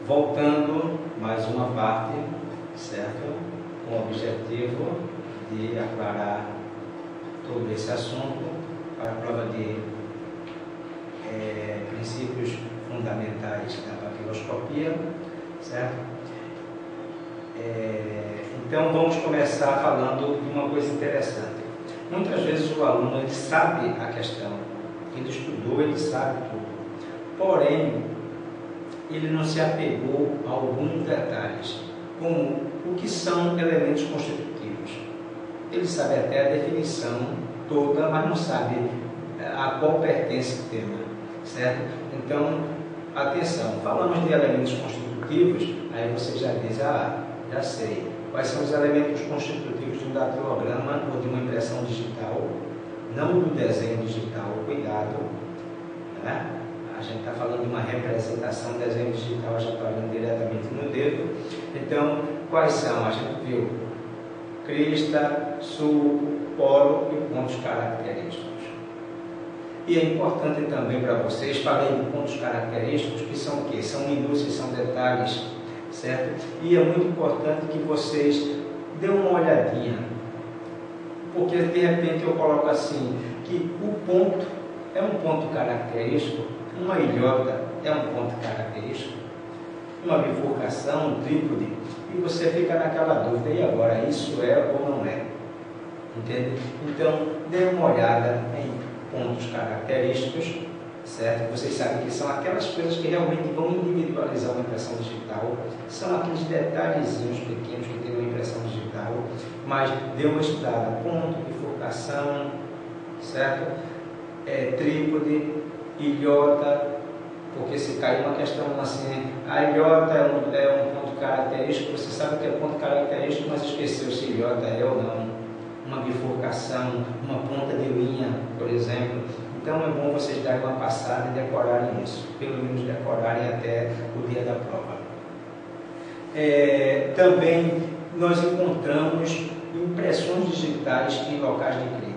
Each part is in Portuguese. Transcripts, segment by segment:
voltando mais uma parte, certo? Com o objetivo de aclarar todo esse assunto para a prova de princípios fundamentais da papiloscopia, certo? Então vamos começar falando de uma coisa interessante. Muitas vezes o aluno ele sabe a questão, ele estudou, ele sabe tudo, porém ele não se apegou a alguns detalhes, como o que são elementos constitutivos. Ele sabe até a definição toda, mas não sabe a qual pertence o tema, certo? Então, atenção, falamos de elementos constitutivos, aí você já diz, já sei. Quais são os elementos constitutivos de um datilograma ou de uma impressão digital? Não do desenho digital, cuidado, né? A gente está falando de uma representação, desenho digital, a gente está olhando diretamente no dedo. Então, quais são? A gente viu crista, sulco, polo e pontos característicos. E é importante também para vocês, falei de pontos característicos, que são o quê? São minúcias, são detalhes, certo? E é muito importante que vocês dêem uma olhadinha, porque de repente eu coloco assim, que o ponto é um ponto característico, uma ilhota é um ponto característico, uma bifurcação, um trípode, e você fica naquela dúvida, e agora, isso é ou não é? Entende? Então, dê uma olhada em pontos característicos, certo? Vocês sabem que são aquelas coisas que realmente vão individualizar uma impressão digital, são aqueles detalhezinhos pequenos que tem uma impressão digital, mas dê uma estudada, ponto, bifurcação, certo? Trípode, ilhota, porque se cair uma questão assim, a ilhota é um ponto característico, você sabe que é ponto característico, mas esqueceu se ilhota é ou não, uma bifurcação, uma ponta de linha, por exemplo. Então é bom vocês darem uma passada e decorarem isso, pelo menos decorarem até o dia da prova. Também nós encontramos impressões digitais em locais de crime.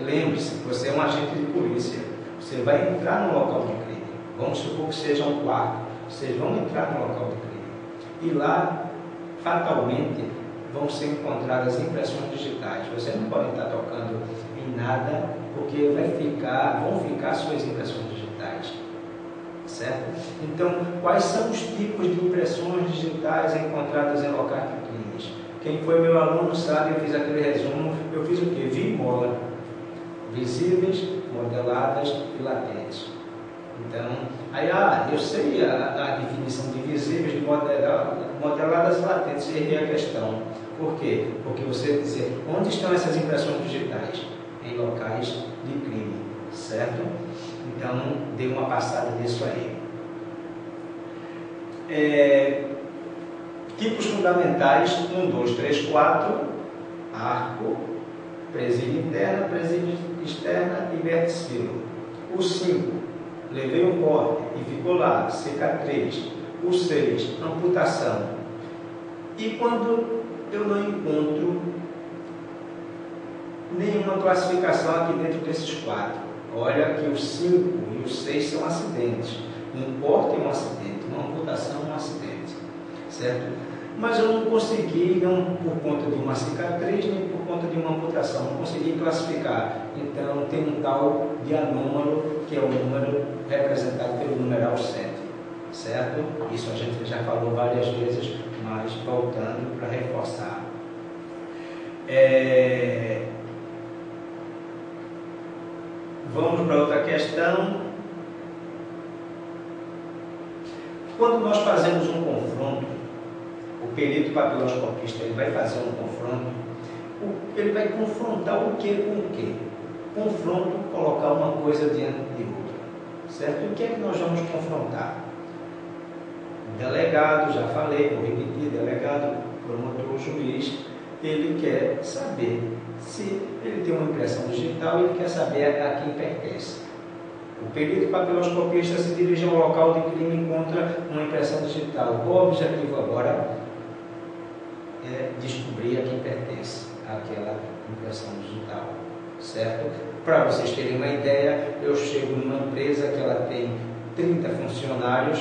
Lembre-se, você é um agente de polícia, você vai entrar no local de crime, vamos supor que seja um quarto, vocês vão entrar no local de crime, e lá, fatalmente, vão ser encontradas impressões digitais. Você não pode estar tocando em nada, porque vão ficar suas impressões digitais, certo? Então, quais são os tipos de impressões digitais encontradas em locais de crimes? Quem foi meu aluno sabe, eu fiz aquele resumo, eu fiz o quê? Vi mola, visíveis, modeladas e latentes. Então, aí, eu sei a definição de visíveis, de modeladas e latentes, errei a questão. Por quê? Porque você dizer, onde estão essas impressões digitais? Em locais de crime, certo? Então, dê uma passada nisso aí. Tipos fundamentais, 1, 2, 3, 4, arco, presídio interna, presídio externa e verticilo. O 5, levei um corte e ficou lá, cicatriz. O 6, amputação. E quando eu não encontro nenhuma classificação aqui dentro desses 4, olha que o 5 e o 6 são acidentes. Um corte é um acidente, uma amputação é um acidente, certo? Mas eu não consegui, não por conta de uma cicatriz, nem por conta de uma amputação, não consegui classificar. Então tem um tal de anômalo, que é o número representado pelo numeral 7, certo? Isso a gente já falou várias vezes, mas voltando para reforçar. Vamos para outra questão. Quando nós fazemos um confronto, o perito papiloscopista ele vai fazer um confronto, ele vai confrontar o que com o que? Confronto, colocar uma coisa diante de outra, certo? E o que é que nós vamos confrontar? Delegado, já falei, vou repetir, delegado, promotor, juiz, ele quer saber se ele tem uma impressão digital, ele quer saber a quem pertence. O perito papiloscopista se dirige ao local de crime e encontra uma impressão digital. O objetivo agora é descobrir a quem pertence aquela impressão digital, certo? Para vocês terem uma ideia, eu chego numa empresa que ela tem 30 funcionários,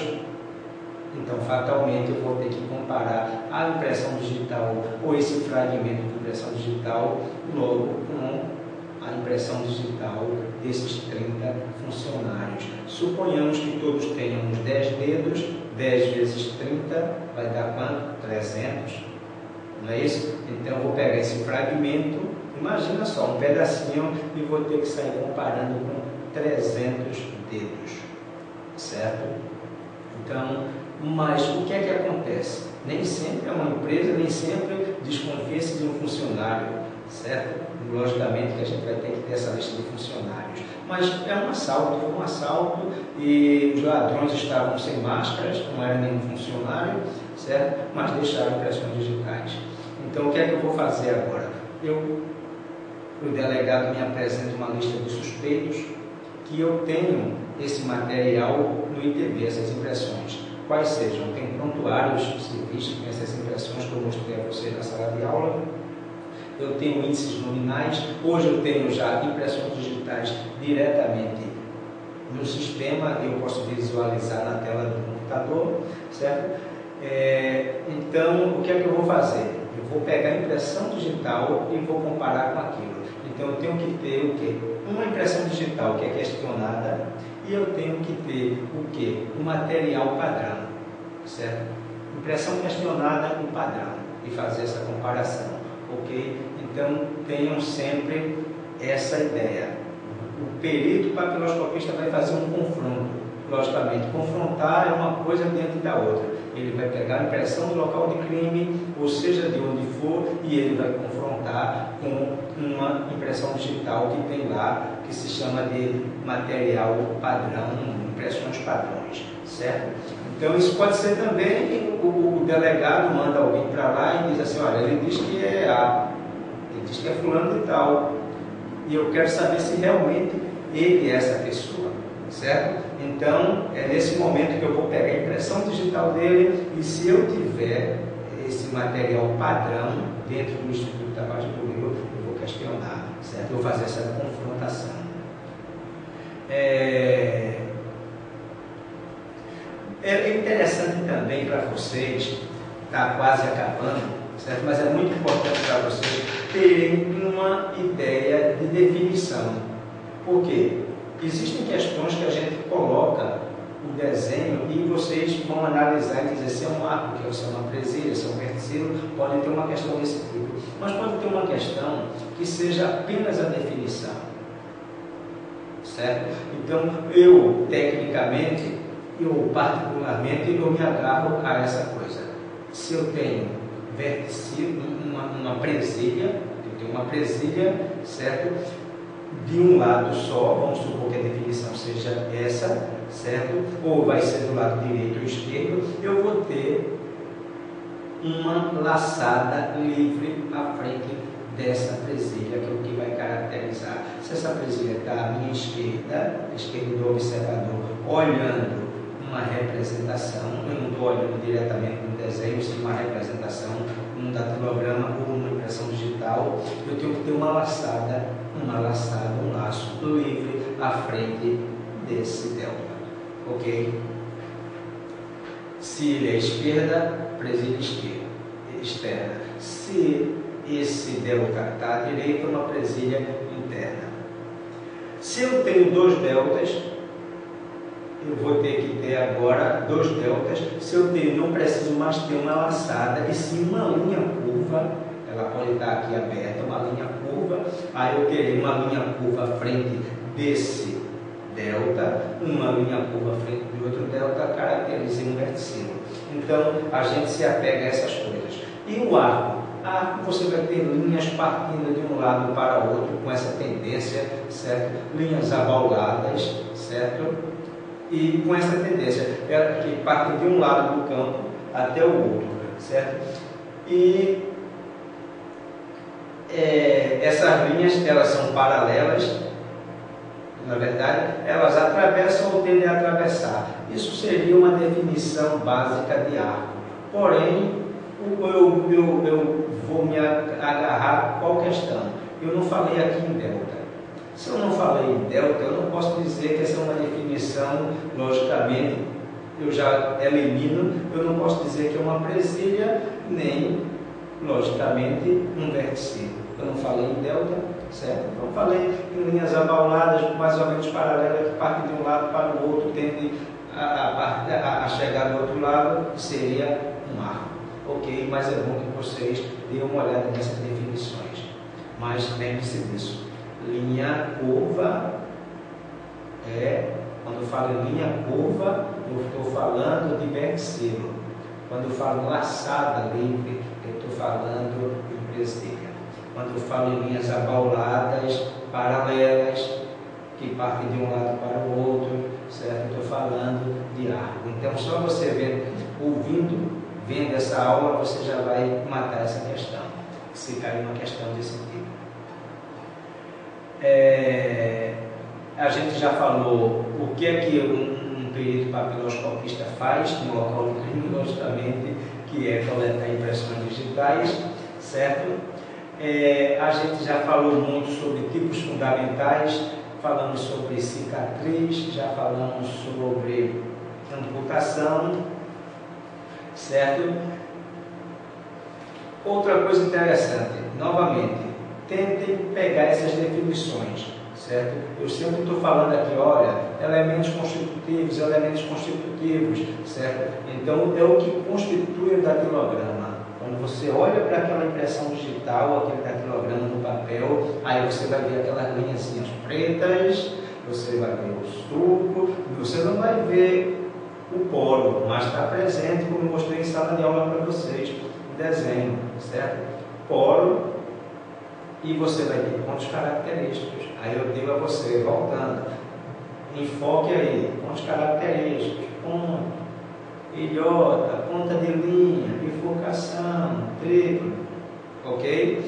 Então, fatalmente, eu vou ter que comparar a impressão digital ou esse fragmento de impressão digital logo com a impressão digital desses 30 funcionários. Suponhamos que todos tenham uns 10 dedos, 10 vezes 30 vai dar quanto? 300. Não é isso? Então, eu vou pegar esse fragmento, imagina só, um pedacinho, e vou ter que sair comparando com 300 dedos. Certo? Então, mas o que é que acontece? Nem sempre é uma empresa, nem sempre desconfia-se de um funcionário, certo? Logicamente que a gente vai ter que ter essa lista de funcionários. Mas é um assalto, foi um assalto e os ladrões estavam sem máscaras, não era nenhum funcionário, certo? Mas deixaram impressões digitais. Então, o que é que eu vou fazer agora? O delegado me apresenta uma lista de suspeitos que eu tenho esse material no ITB, essas impressões. Quais sejam? Tem prontuários civis que tem essas impressões que eu mostrei a vocês na sala de aula. Eu tenho índices nominais. Hoje eu tenho já impressões digitais diretamente no sistema e eu posso visualizar na tela do computador, certo? Então, o que é que eu vou fazer? Eu vou pegar a impressão digital e vou comparar com aquilo. Então, eu tenho que ter o quê? Uma impressão digital que é questionada e eu tenho que ter o quê? Um material padrão, certo? Impressão questionada e padrão e fazer essa comparação, ok? Então, tenham sempre essa ideia. O perito papiloscopista vai fazer um confronto. Logicamente, confrontar é uma coisa dentro da outra. Ele vai pegar a impressão do local de crime, ou seja, de onde for, e ele vai confrontar com uma impressão digital que tem lá, que se chama de material padrão, impressões padrões, certo? Então, isso pode ser também, o delegado manda alguém para lá e diz assim, olha, ele diz que é A, ele diz que é fulano de tal, e eu quero saber se realmente ele é essa pessoa, certo? Então, é nesse momento que eu vou pegar a impressão digital dele e se eu tiver esse material padrão dentro do Instituto da Paz do Rio, eu vou questionar, certo? Eu vou fazer essa confrontação. É interessante também para vocês, está quase acabando, certo? Mas é muito importante para vocês terem uma ideia de definição. Por quê? Existem questões que a gente coloca o desenho e vocês vão analisar e dizer se é um arco, se é uma presilha, se é um verticilo, pode ter uma questão desse tipo. Mas pode ter uma questão que seja apenas a definição, certo? Então, eu, tecnicamente, eu particularmente, eu me agarro a essa coisa. Se eu tenho verticilo, uma presilha, eu tenho uma presilha, certo? De um lado só, vamos supor que a definição seja essa, certo? Ou vai ser do lado direito ou esquerdo, eu vou ter uma laçada livre à frente dessa presilha, que é o que vai caracterizar. Se essa presilha está à minha esquerda, a esquerda do observador, olhando uma representação, eu não estou olhando diretamente no desenho, sim uma representação, um datilograma ou uma impressão digital, eu tenho que ter uma laçada, um laço livre à frente desse delta, ok? Se ele é esquerda, presilha esquerda, externa. Se esse delta está à direita, uma presilha interna. Se eu tenho dois deltas, eu vou ter que ter agora dois deltas. Se eu tenho, não preciso mais ter uma laçada, e sim uma linha curva. Ela pode estar aqui aberta, uma linha curva. Aí eu terei uma linha curva à frente desse delta, uma linha curva à frente de outro delta, caracteriza um verticilo. Então, a gente se apega a essas coisas. E o arco? Arco, você vai ter linhas partindo de um lado para o outro, com essa tendência, certo? Linhas abauladas, certo? E com essa tendência, que partem de um lado do campo até o outro, certo? E essas linhas, elas são paralelas, na verdade, elas atravessam ou tendem a atravessar. Isso seria uma definição básica de arco. Porém, eu vou me agarrar a qual questão? Eu não falei aqui em delta. Se eu não falei em delta, eu não posso dizer que essa é uma definição, logicamente, eu já elimino, eu não posso dizer que é uma presilha, nem, logicamente, um vértice. Eu não falei em delta, certo? Eu falei em linhas abauladas, mais ou menos paralelas, que partem de um lado para o outro, tendem a chegar do outro lado, seria um arco. Ok, mas é bom que vocês deem uma olhada nessas definições. Mas lembre-se disso. Linha curva quando eu falo em linha curva, eu estou falando de versículo. Quando eu falo laçada livre, eu estou falando de presilha. Quando eu falo em linhas abauladas, paralelas, que partem de um lado para o outro, certo? Eu estou falando de arco. Então, só você vendo essa aula, você já vai matar essa questão, se cair uma questão desse tipo. A gente já falou o que é que um perito papiloscopista faz no local do crime, logicamente, que é coletar impressões digitais, certo? A gente já falou muito sobre tipos fundamentais, falamos sobre cicatriz, já falamos sobre amputação, certo? Outra coisa interessante, novamente, tentem pegar essas definições, certo? Eu sempre estou falando aqui, olha, elementos constitutivos, certo? Então, é o que constitui o datilograma. Quando você olha para aquela impressão digital, aquele datilograma no papel, aí você vai ver aquelas linhazinhas pretas, você vai ver o sulco, você não vai ver o polo, mas está presente, como eu mostrei em sala de aula para vocês, o desenho, certo? Polo, e você vai ter pontos característicos. Aí eu digo a você, voltando, enfoque aí, pontos característicos, ponto, ilhota, ponta de linha, bifurcação, triplo, ok?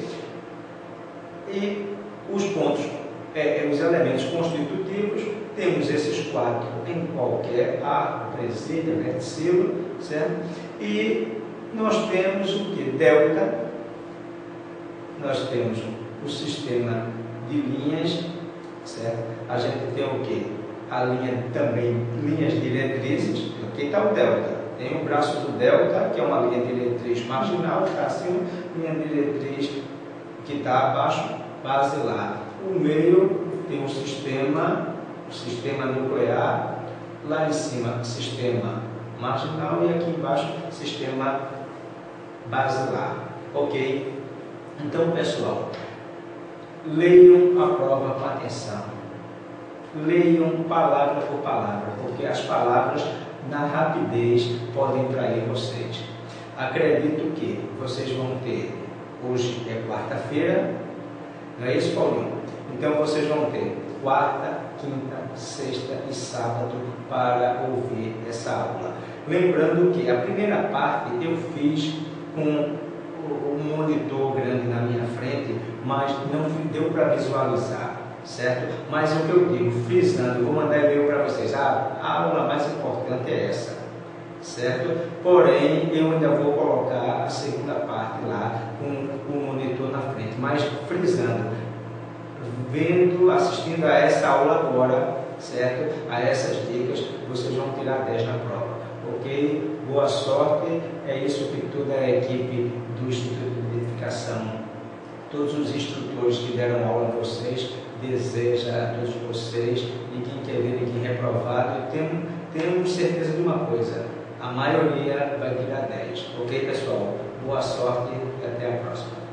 E os pontos, os elementos constitutivos, temos esses 4 em qualquer arco, presilha, verticilo, certo? E nós temos o que? Delta, nós temos o sistema de linhas, certo? A gente tem o que? A linha também, linhas diretrizes, aqui está o delta. Tem o braço do delta, que é uma linha diretriz marginal, que está acima, linha diretriz que está abaixo, basilar. O meio tem o sistema nuclear, lá em cima sistema marginal e aqui embaixo sistema basilar. Ok? Então, pessoal, leiam a prova com atenção. Leiam palavra por palavra, porque as palavras, na rapidez, podem trair vocês. Acredito que vocês vão ter, hoje é quarta-feira, não é isso, Paulinho? Então, vocês vão ter quarta, quinta, sexta e sábado para ouvir essa aula. Lembrando que a primeira parte eu fiz com um monitor grande na minha frente, mas não deu para visualizar, certo? Mas o que eu digo, frisando, eu vou mandar e-mail para vocês, a aula mais importante é essa, certo? Porém, eu ainda vou colocar a segunda parte lá com o monitor na frente, mas frisando, assistindo a essa aula agora, certo? A essas dicas, vocês vão tirar 10 na prova, ok? Boa sorte, é isso que toda a equipe do Instituto de Identificação, todos os instrutores que deram aula a vocês, deseja a todos vocês, e quem quer ver e quem reprovado, temos certeza de uma coisa, a maioria vai tirar 10, ok, pessoal? Boa sorte e até a próxima.